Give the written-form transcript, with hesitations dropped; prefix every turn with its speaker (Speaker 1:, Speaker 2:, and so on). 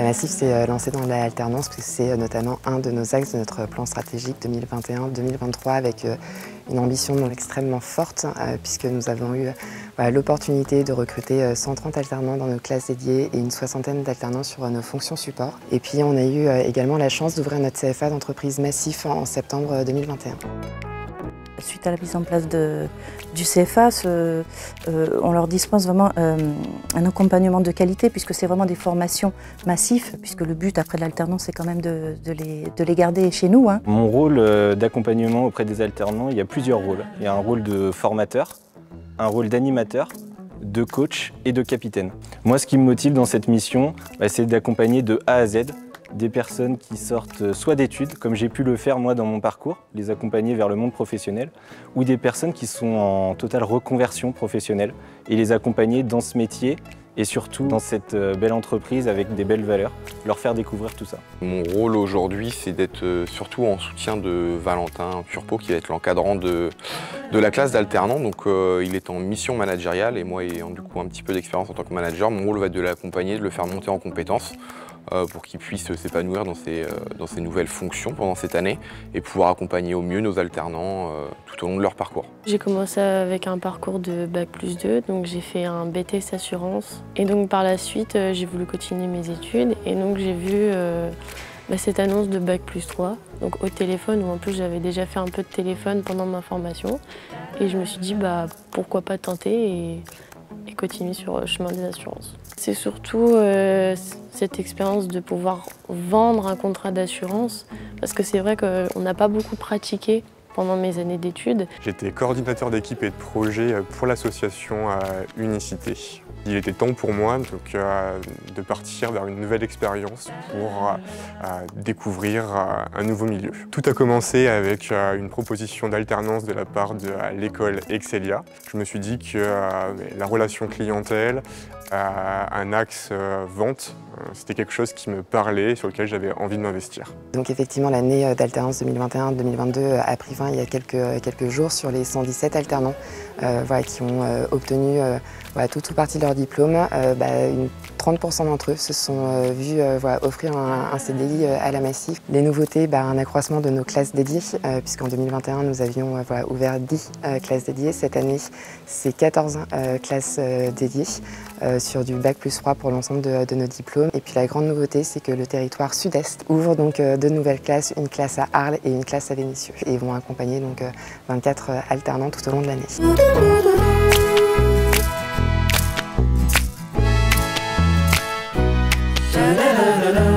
Speaker 1: Massif s'est lancé dans l'alternance parce que c'est notamment un de nos axes de notre plan stratégique 2021-2023 avec une ambition extrêmement forte puisque nous avons eu l'opportunité de recruter 130 alternants dans nos classes dédiées et une soixantaine d'alternants sur nos fonctions support. Et puis on a eu également la chance d'ouvrir notre CFA d'entreprise Massif en septembre 2021.
Speaker 2: Suite à la mise en place du CFA, on leur dispense vraiment un accompagnement de qualité puisque c'est vraiment des formations massives, puisque le but après l'alternance c'est quand même de les garder chez nous.
Speaker 3: Mon rôle d'accompagnement auprès des alternants, il y a plusieurs rôles. Il y a un rôle de formateur, un rôle d'animateur, de coach et de capitaine. Moi, ce qui me motive dans cette mission, c'est d'accompagner de A à Z des personnes qui sortent soit d'études, comme j'ai pu le faire moi dans mon parcours, les accompagner vers le monde professionnel, ou des personnes qui sont en totale reconversion professionnelle et les accompagner dans ce métier et surtout dans cette belle entreprise avec des belles valeurs, leur faire découvrir tout ça.
Speaker 4: Mon rôle aujourd'hui, c'est d'être surtout en soutien de Valentin Turpot, qui va être l'encadrant de la classe d'alternants. Donc il est en mission managériale et moi ayant du coup un petit peu d'expérience en tant que manager, mon rôle va être de l'accompagner, de le faire monter en compétences pour qu'il puisse s'épanouir dans ses nouvelles fonctions pendant cette année et pouvoir accompagner au mieux nos alternants tout au long de leur parcours.
Speaker 5: J'ai commencé avec un parcours de Bac+2, donc j'ai fait un BTS Assurance et donc par la suite j'ai voulu continuer mes études et donc j'ai vu cette annonce de Bac+3 donc au téléphone, où en plus j'avais déjà fait un peu de téléphone pendant ma formation et je me suis dit pourquoi pas tenter et continuer sur le chemin des assurances. C'est surtout cette expérience de pouvoir vendre un contrat d'assurance parce que c'est vrai qu'on n'a pas beaucoup pratiqué pendant mes années d'études.
Speaker 6: J'étais coordinateur d'équipe et de projet pour l'association Unicité. Il était temps pour moi donc, de partir vers une nouvelle expérience pour découvrir un nouveau milieu. Tout a commencé avec une proposition d'alternance de la part de l'école Excelia. Je me suis dit que la relation clientèle, un axe vente, c'était quelque chose qui me parlait et sur lequel j'avais envie de m'investir.
Speaker 1: Donc effectivement, l'année d'alternance 2021-2022 a pris fin il y a quelques jours sur les 117 alternants qui ont obtenu tout partie de leur diplôme. 30% d'entre eux se sont vus offrir un CDI à la Massif. Les nouveautés, un accroissement de nos classes dédiées, puisqu'en 2021 nous avions ouvert 10 classes dédiées. Cette année, c'est 14 classes dédiées sur du Bac+3 pour l'ensemble de nos diplômes. Et puis la grande nouveauté, c'est que le territoire sud-est ouvre donc deux nouvelles classes, une classe à Arles et une classe à Vénissieux. Et vont accompagner donc 24 alternants tout au long de l'année.
Speaker 7: La la la la.